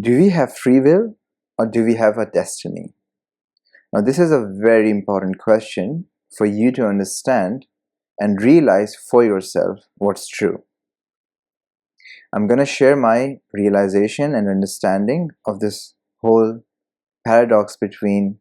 Do we have free will or do we have a destiny? Now, this is a very important question for you to understand and realize for yourself what's true. I'm going to share my realization and understanding of this whole paradox between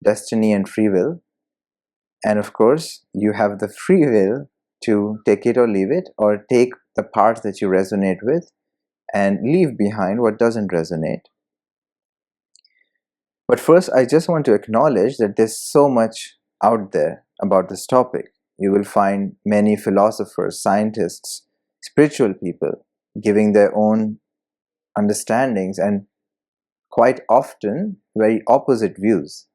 destiny and free will. And of course, you have the free will to take it or leave it, or take the parts that you resonate with and leave behind what doesn't resonate. But first, I just want to acknowledge that there's so much out there about this topic. You will find many philosophers, scientists, spiritual people giving their own understandings and quite often very opposite views.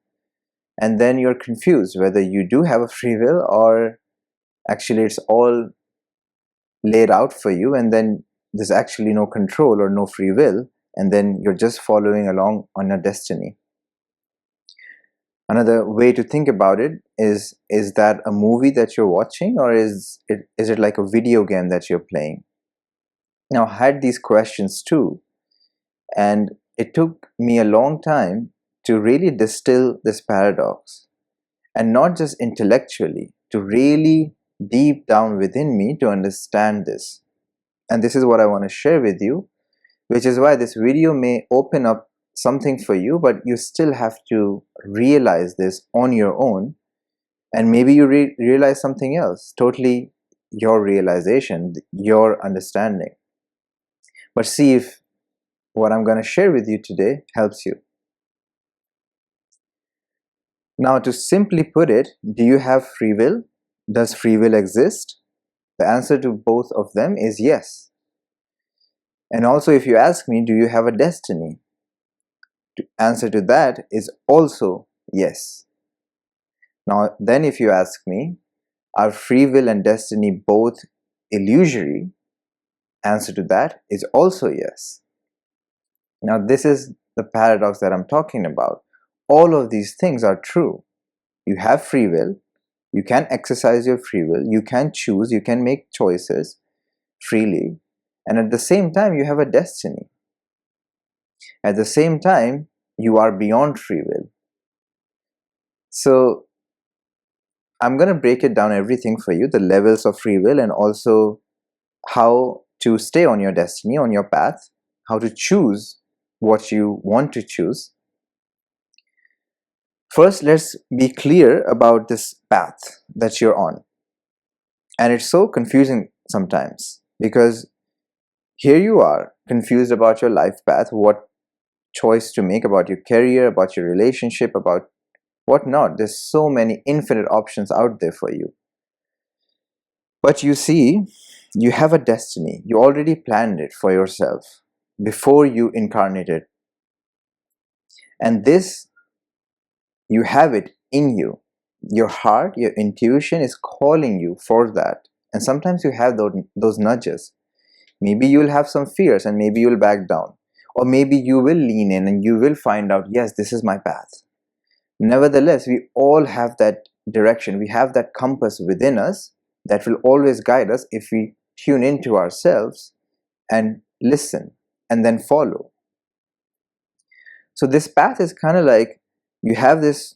And then you're confused whether you do have a free will or actually it's all laid out for you and then there's actually no control or no free will, and then you're just following along on your destiny. Another way to think about it is that a movie that you're watching, or is it like a video game that you're playing? Now, I had these questions too, and it took me a long time to really distill this paradox, and not just intellectually, to really deep down within me to understand this. And this is what I want to share with you, which is why this video may open up something for you, but you still have to realize this on your own, and maybe you realize something else, totally your realization, your understanding. But see if what I'm going to share with you today helps you. Now, to simply put it, do you have free will? Does free will exist? The answer to both of them is yes. And also, if you ask me, do you have a destiny? The answer to that is also yes. Now, then if you ask me, are free will and destiny both illusory? Answer to that is also yes. Now, this is the paradox that I'm talking about. All of these things are true. You have free will. You can exercise your free will. You can choose. You can make choices freely. And at the same time, you have a destiny. At the same time, you are beyond free will. So, I'm going to break it down everything for you, the levels of free will, and also how to stay on your destiny, on your path, how to choose what you want to choose. First, let's be clear about this path that you're on. And it's so confusing sometimes because here you are confused about your life path, what choice to make about your career, about your relationship, about whatnot. There's so many infinite options out there for you. But you see, you have a destiny. You already planned it for yourself before you incarnated. And this, you have it in you. Your heart, your intuition is calling you for that. And sometimes you have those nudges. Maybe you'll have some fears and maybe you'll back down. Or maybe you will lean in and you will find out, yes, this is my path. Nevertheless, we all have that direction. We have that compass within us that will always guide us if we tune into ourselves and listen and then follow. So this path is kind of like you have this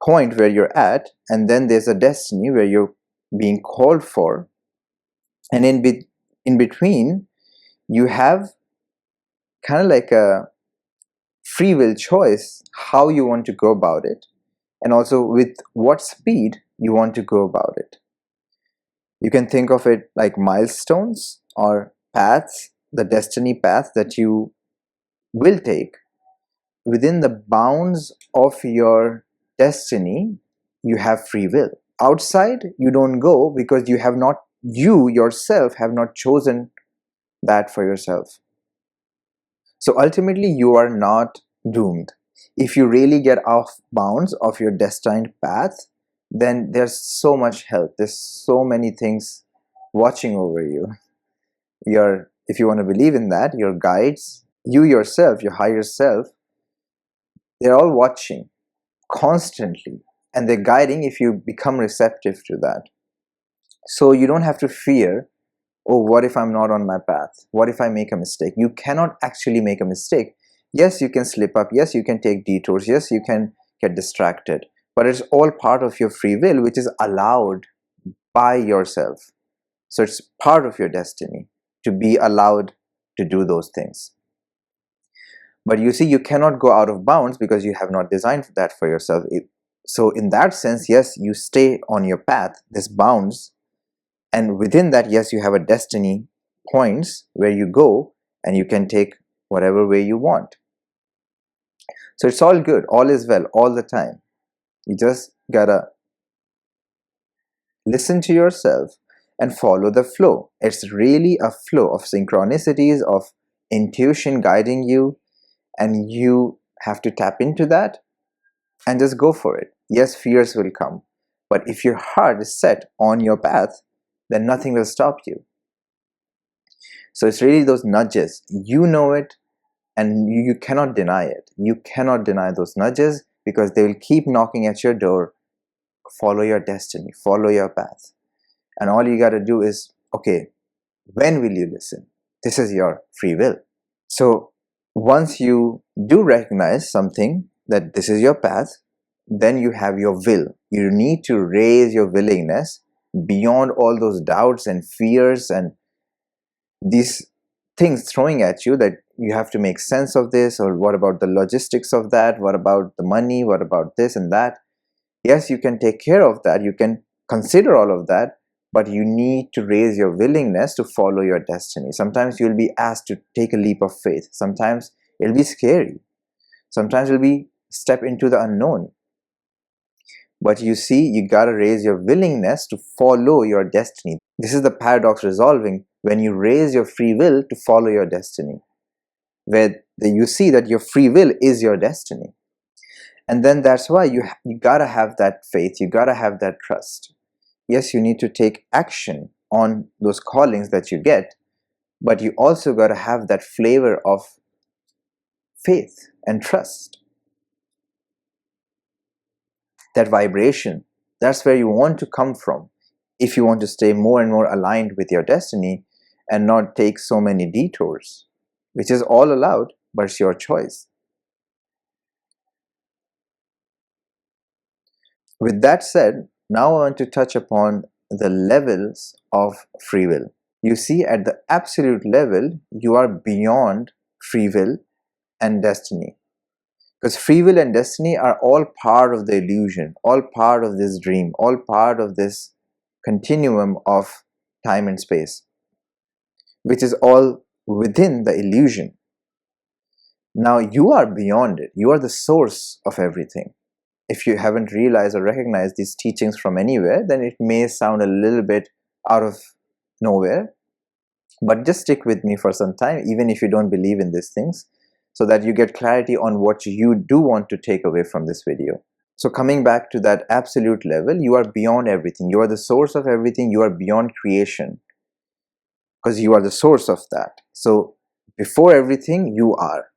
point where you're at, and then there's a destiny where you're being called for, and in between you have kind of like a free will choice how you want to go about it, and also with what speed you want to go about it. You can think of it like milestones or paths, the destiny path that you will take. Within the bounds of your destiny, you have free will. Outside, you don't go because you yourself have not chosen that for yourself. So ultimately, you are not doomed. If you really get off bounds of your destined path, then there's so much help. There's so many things watching over you. If you want to believe in that, your guides, you yourself, your higher self, they're all watching constantly, and they're guiding if you become receptive to that. So you don't have to fear, oh, what if I'm not on my path? What if I make a mistake? You cannot actually make a mistake Yes, you can slip up. Yes, you can take detours. Yes, you can get distracted. But it's all part of your free will, which is allowed by yourself. So it's part of your destiny to be allowed to do those things. But you see, you cannot go out of bounds because you have not designed that for yourself. So in that sense, yes, you stay on your path, this bounds, and within that, yes, you have a destiny points where you go and you can take whatever way you want. So it's all good, all is well, all the time. You just gotta listen to yourself and follow the flow. It's really a flow of synchronicities, of intuition guiding you, and you have to tap into that and just go for it. Yes, fears will come, but if your heart is set on your path, then nothing will stop you. So it's really those nudges. You know it, and you cannot deny it. You cannot deny those nudges because they will keep knocking at your door. Follow your destiny, follow your path. And all you got to do is, okay, when will you listen? This is your free will. So once you do recognize something, that this is your path, then you have your will. You need to raise your willingness beyond all those doubts and fears and these things throwing at you that you have to make sense of this, or what about the logistics of that, what about the money, what about this and that. Yes, you can take care of that, you can consider all of that, but you need to raise your willingness to follow your destiny. Sometimes you'll be asked to take a leap of faith. Sometimes it'll be scary. Sometimes it'll be step into the unknown. But you see, you gotta raise your willingness to follow your destiny. This is the paradox resolving when you raise your free will to follow your destiny, where you see that your free will is your destiny. And then that's why you gotta have that faith, you gotta have that trust. Yes, you need to take action on those callings that you get, but you also gotta have that flavor of faith and trust. That vibration, that's where you want to come from if you want to stay more and more aligned with your destiny and not take so many detours, which is all allowed, but it's your choice. With that said, now I want to touch upon the levels of free will. You see, at the absolute level, you are beyond free will and destiny. Because free will and destiny are all part of the illusion, all part of this dream, all part of this continuum of time and space, which is all within the illusion. Now you are beyond it. You are the source of everything. If you haven't realized or recognized these teachings from anywhere, then it may sound a little bit out of nowhere. But just stick with me for some time, even if you don't believe in these things, so that you get clarity on what you do want to take away from this video. So coming back to that absolute level, you are beyond everything. You are the source of everything. You are beyond creation because you are the source of that. So before everything, you are.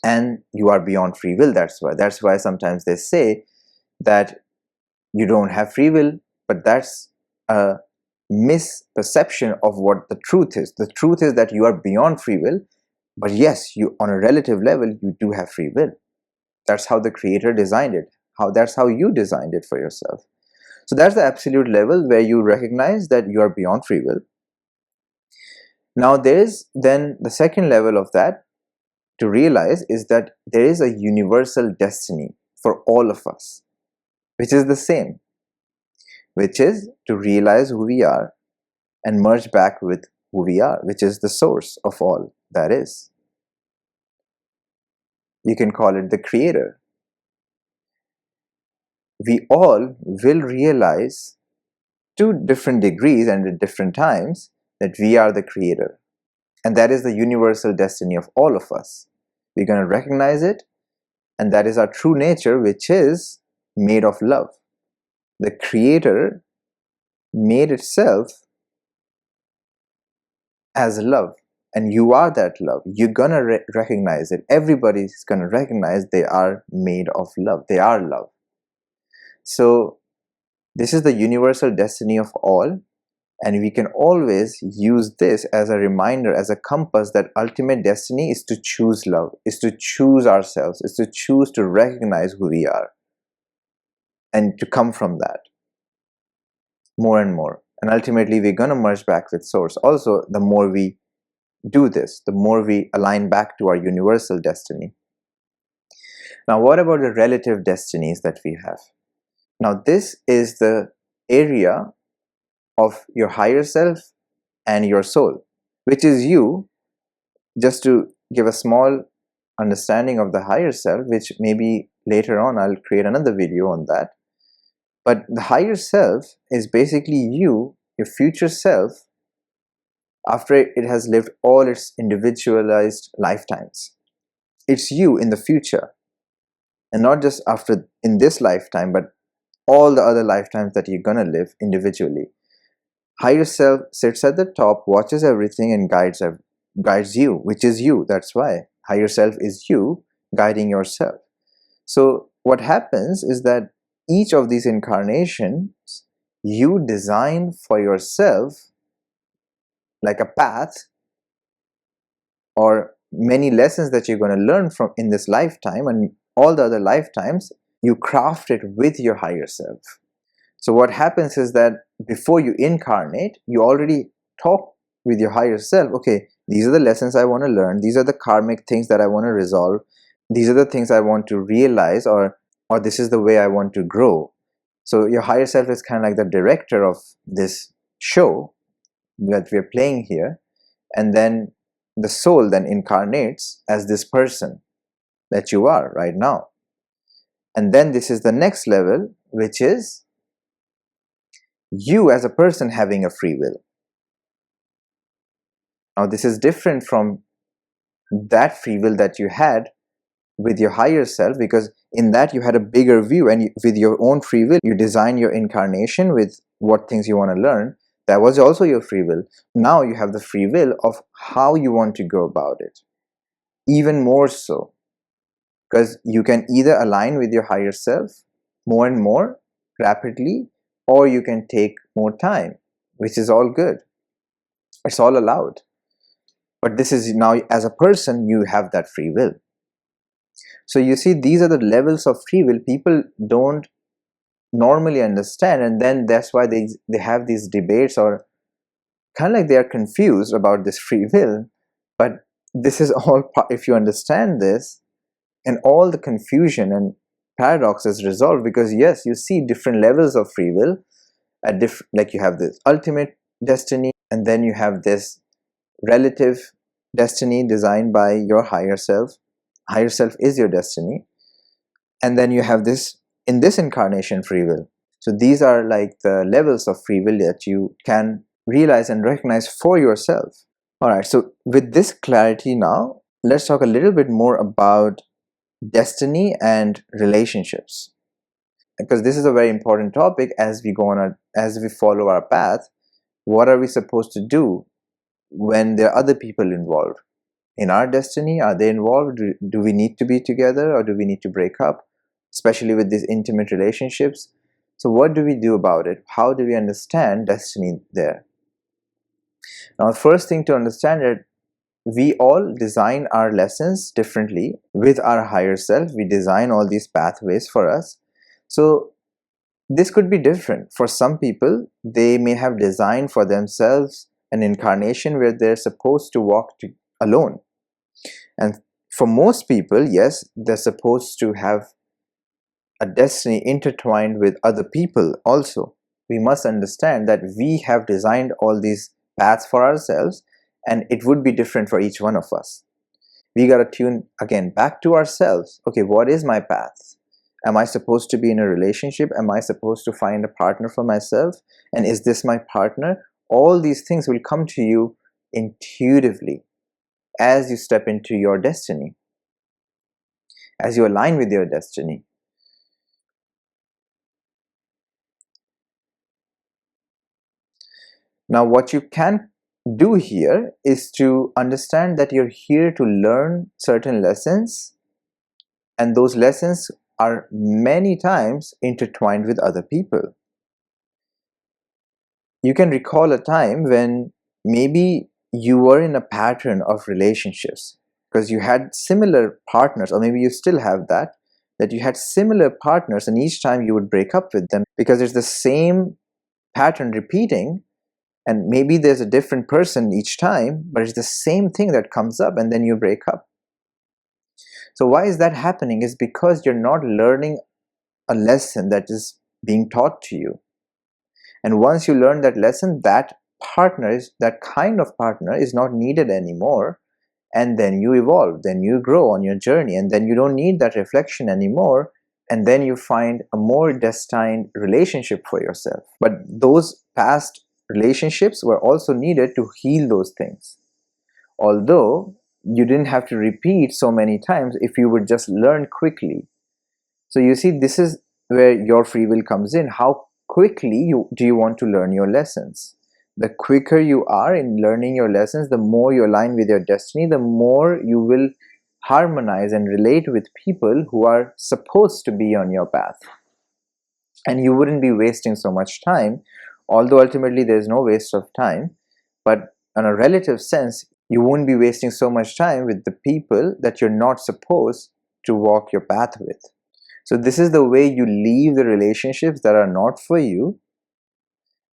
And you are beyond free will. That's why sometimes they say that you don't have free will, but that's a misperception of what the truth is. The truth is that you are beyond free will, but yes, you, on a relative level, you do have free will. That's how the creator designed it. That's how you designed it for yourself. So that's the absolute level where you recognize that you are beyond free will. Now there is then the second level of that to realize is that there is a universal destiny for all of us, which is the same, which is to realize who we are and merge back with who we are, which is the source of all that is. You can call it the creator. We all will realize to different degrees and at different times that we are the creator. And that is the universal destiny of all of us. We're going to recognize it, and that is our true nature, which is made of love. The creator made itself as love, and you are that love. You're gonna recognize it. Everybody's gonna recognize they are made of love. They are love. So this is the universal destiny of all, And we can always use this as a reminder, as a compass, that ultimate destiny is to choose love, is to choose ourselves, is to choose to recognize who we are and to come from that more and more. And ultimately, we're going to merge back with Source. Also, the more we do this, the more we align back to our universal destiny. Now, what about the relative destinies that we have? Now, this is the area of your higher self and your soul, which is you. Just to give a small understanding of the higher self, which maybe later on I'll create another video on that. But the higher self is basically you, your future self, after it has lived all its individualized lifetimes. It's you in the future, and not just after in this lifetime, but all the other lifetimes that you're gonna live individually. Higher self sits at the top, watches everything, and guides you, which is you. That's why higher self is you guiding yourself. So what happens is that each of these incarnations you design for yourself like a path or many lessons that you're going to learn from in this lifetime, and all the other lifetimes you craft it with your higher self. So what happens is that before you incarnate, you already talk with your higher self. Okay, these are the lessons I want to learn. These are the karmic things that I want to resolve. These are the things I want to realize, or this is the way I want to grow. So your higher self is kind of like the director of this show that we're playing here. And then the soul then incarnates as this person that you are right now. And then this is the next level, which is you as a person having a free will. Now this is different from that free will that you had with your higher self, because in that you had a bigger view, and with your own free will you design your incarnation with what things you want to learn. That was also your free will. Now you have the free will of how you want to go about it, even more so, because you can either align with your higher self more and more rapidly, or you can take more time, which is all good. It's all allowed. But this is now, as a person, you have that free will. So you see, these are the levels of free will people don't normally understand, and then that's why they have these debates, or kind of like they are confused about this free will. But this is all if you understand this, and all the confusion and paradox is resolved, because yes, you see different levels of free will at like you have this ultimate destiny, and then you have this relative destiny designed by your higher self. Higher self is your destiny. And then you have this, in this incarnation, free will. So these are like the levels of free will that you can realize and recognize for yourself. All right, so with this clarity now, let's talk a little bit more about destiny and relationships, because this is a very important topic as we go on as we follow our path. What are we supposed to do when there are other people involved in our destiny? Are they involved? Do we need to be together, or do we need to break up, especially with these intimate relationships? So what do we do about it? How do we understand destiny there? Now, the first thing to understand is we all design our lessons differently with our higher self. We design all these pathways for us. So this could be different. For some people, they may have designed for themselves an incarnation where they're supposed to walk alone. And for most people, yes, they're supposed to have a destiny intertwined with other people also. We must understand that we have designed all these paths for ourselves, and it would be different for each one of us. We got to tune again back to ourselves. Okay, what is my path? Am I supposed to be in a relationship? Am I supposed to find a partner for myself? And is this my partner? All these things will come to you intuitively as you step into your destiny, as you align with your destiny. Now, what you can do here is to understand that you're here to learn certain lessons, and those lessons are many times intertwined with other people. you can recall a time when maybe you were in a pattern of relationships because you had similar partners, or maybe you still have that you had similar partners, and each time you would break up with them because it's the same pattern repeating, and maybe there's a different person each time, but it's the same thing that comes up, and then you break up. So why is that happening? Is because you're not learning a lesson that is being taught to you. And once you learn that lesson, that kind of partner is not needed anymore. And then you evolve, then you grow on your journey, and then you don't need that reflection anymore. And then you find a more destined relationship for yourself. But those past relationships were also needed to heal those things. Although you didn't have to repeat so many times if you would just learn quickly. So you see, this is where your free will comes in. How quickly do you want to learn your lessons? The quicker you are in learning your lessons, the more you align with your destiny, the more you will harmonize and relate with people who are supposed to be on your path. And you wouldn't be wasting so much time, although ultimately there's no waste of time. But on a relative sense, you won't be wasting so much time with the people that you're not supposed to walk your path with. So this is the way you leave the relationships that are not for you,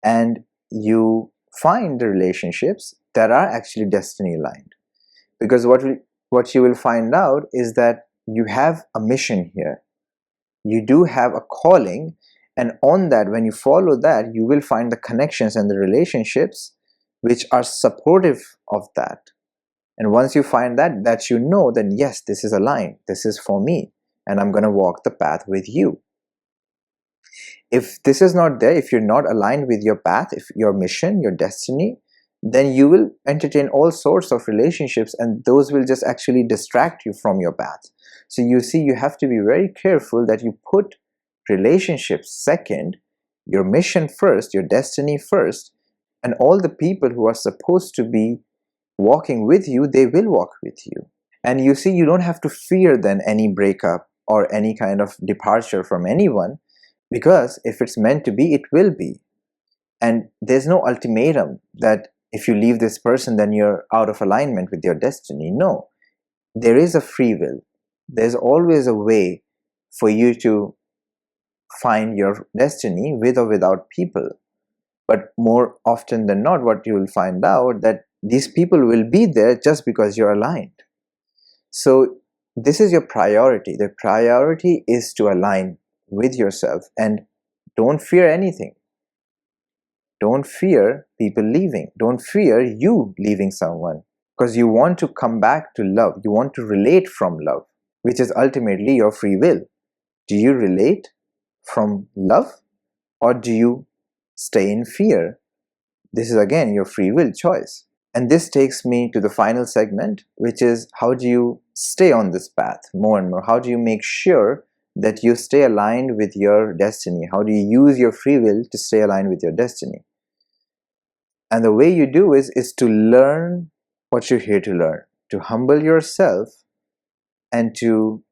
and you find the relationships that are actually destiny aligned. Because what you will find out is that you have a mission here. You do have a calling, and on that, when you follow that, you will find the connections and the relationships which are supportive of that. And once you find that you know, then yes, this is aligned, this is for me, and I'm going to walk the path with you. If this is not there, if you're not aligned with your path, if your mission, your destiny, then you will entertain all sorts of relationships, and those will just actually distract you from your path. So you see, you have to be very careful that you put relationships second, your mission first, your destiny first, and all the people who are supposed to be walking with you, they will walk with you. And you see, you don't have to fear then any breakup or any kind of departure from anyone, because if it's meant to be, it will be. And there's no ultimatum that if you leave this person, then you're out of alignment with your destiny. No, there is a free will. There's always a way for you to find your destiny with or without people. But more often than not, what you will find out that these people will be there just because you're aligned. So this is your priority. The priority is to align with yourself, and don't fear anything. Don't fear people leaving. Don't fear you leaving someone, because you want to come back to love. You want to relate from love, which is ultimately your free will. Do you relate from love, or do you stay in fear? This is again your free will choice. And this takes me to the final segment, which is how do you stay on this path more and more? How do you make sure that you stay aligned with your destiny? How do you use your free will to stay aligned with your destiny? And the way you do is to learn what you're here to learn, to humble yourself and to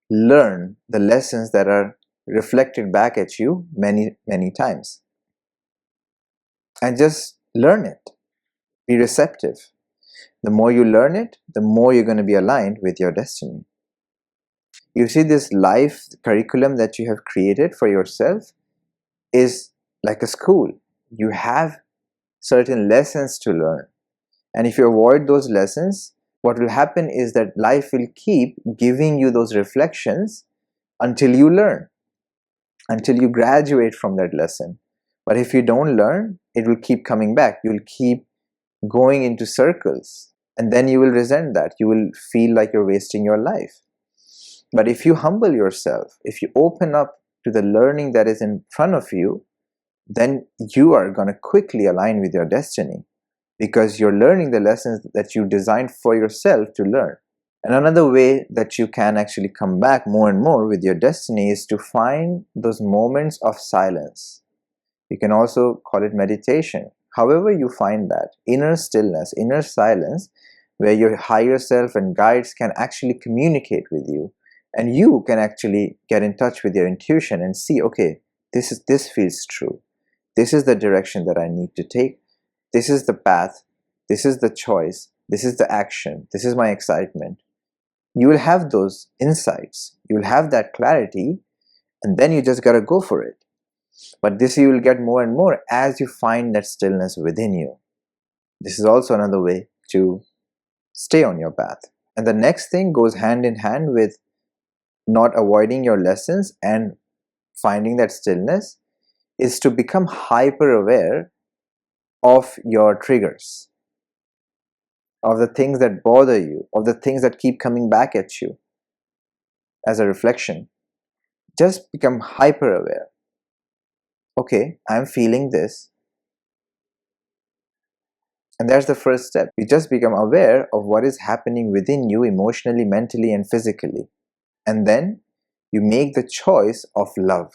learn the lessons that are reflected back at you many, many times. And just learn it. Be receptive. The more you learn it, the more you're going to be aligned with your destiny. You see, this life curriculum that you have created for yourself is like a school. You have certain lessons to learn. And if you avoid those lessons, what will happen is that life will keep giving you those reflections until you learn, until you graduate from that lesson. But if you don't learn, it will keep coming back. You'll keep going into circles, and then you will resent that. You will feel like you're wasting your life. But if you humble yourself, if you open up to the learning that is in front of you, then you are going to quickly align with your destiny, because you're learning the lessons that you designed for yourself to learn. And another way that you can actually come back more and more with your destiny is to find those moments of silence. You can also call it meditation. However you find that, inner stillness, inner silence, where your higher self and guides can actually communicate with you, and you can actually get in touch with your intuition and see, okay, this feels true. this is the direction that I need to take, this is the path, this is the choice, this is the action, this is my excitement. You will have those insights, you will have that clarity, and then you just gotta go for it. But this you will get more and more as you find that stillness within you. This is also another way to stay on your path. And the next thing goes hand in hand with not avoiding your lessons and finding that stillness, is to become hyper aware of your triggers, of the things that bother you, of the things that keep coming back at you as a reflection. Just become hyper aware. Okay, I'm feeling this. And that's the first step. You just become aware of what is happening within you emotionally, mentally, and physically. And then you make the choice of love.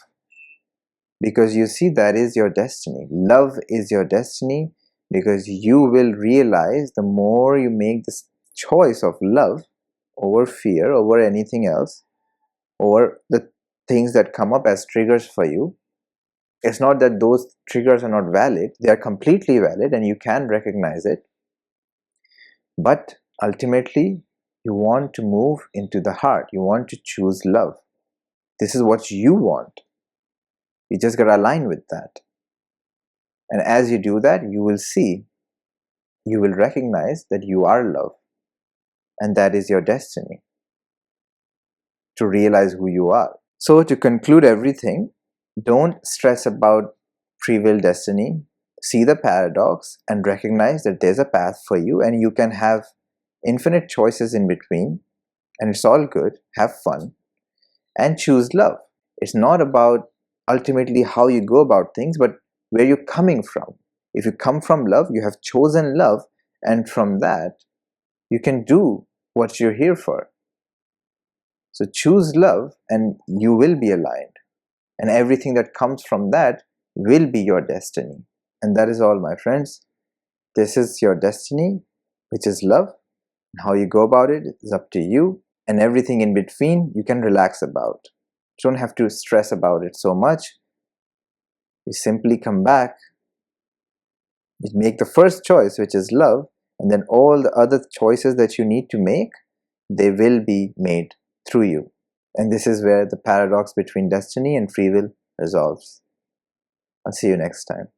Because you see, that is your destiny. Love is your destiny, because you will realize the more you make this choice of love over fear, over anything else, over the things that come up as triggers for you. It's not that those triggers are not valid, they are completely valid and you can recognize it. But ultimately, you want to move into the heart. You want to choose love. This is what you want. You just got to align with that. And as you do that, you will see, you will recognize that you are love. And that is your destiny, to realize who you are. So to conclude everything, don't stress about free will destiny. See the paradox and recognize that there's a path for you and you can have infinite choices in between, and it's all good. Have fun and choose love. It's not about ultimately how you go about things, but where you're coming from. If you come from love, you have chosen love, and from that, you can do what you're here for. So choose love and you will be aligned. And everything that comes from that will be your destiny. And that is all, my friends. This is your destiny, which is love. And how you go about it is up to you. And everything in between, you can relax about. You don't have to stress about it so much. You simply come back. You make the first choice, which is love. And then all the other choices that you need to make, they will be made through you. And this is where the paradox between destiny and free will resolves. I'll see you next time.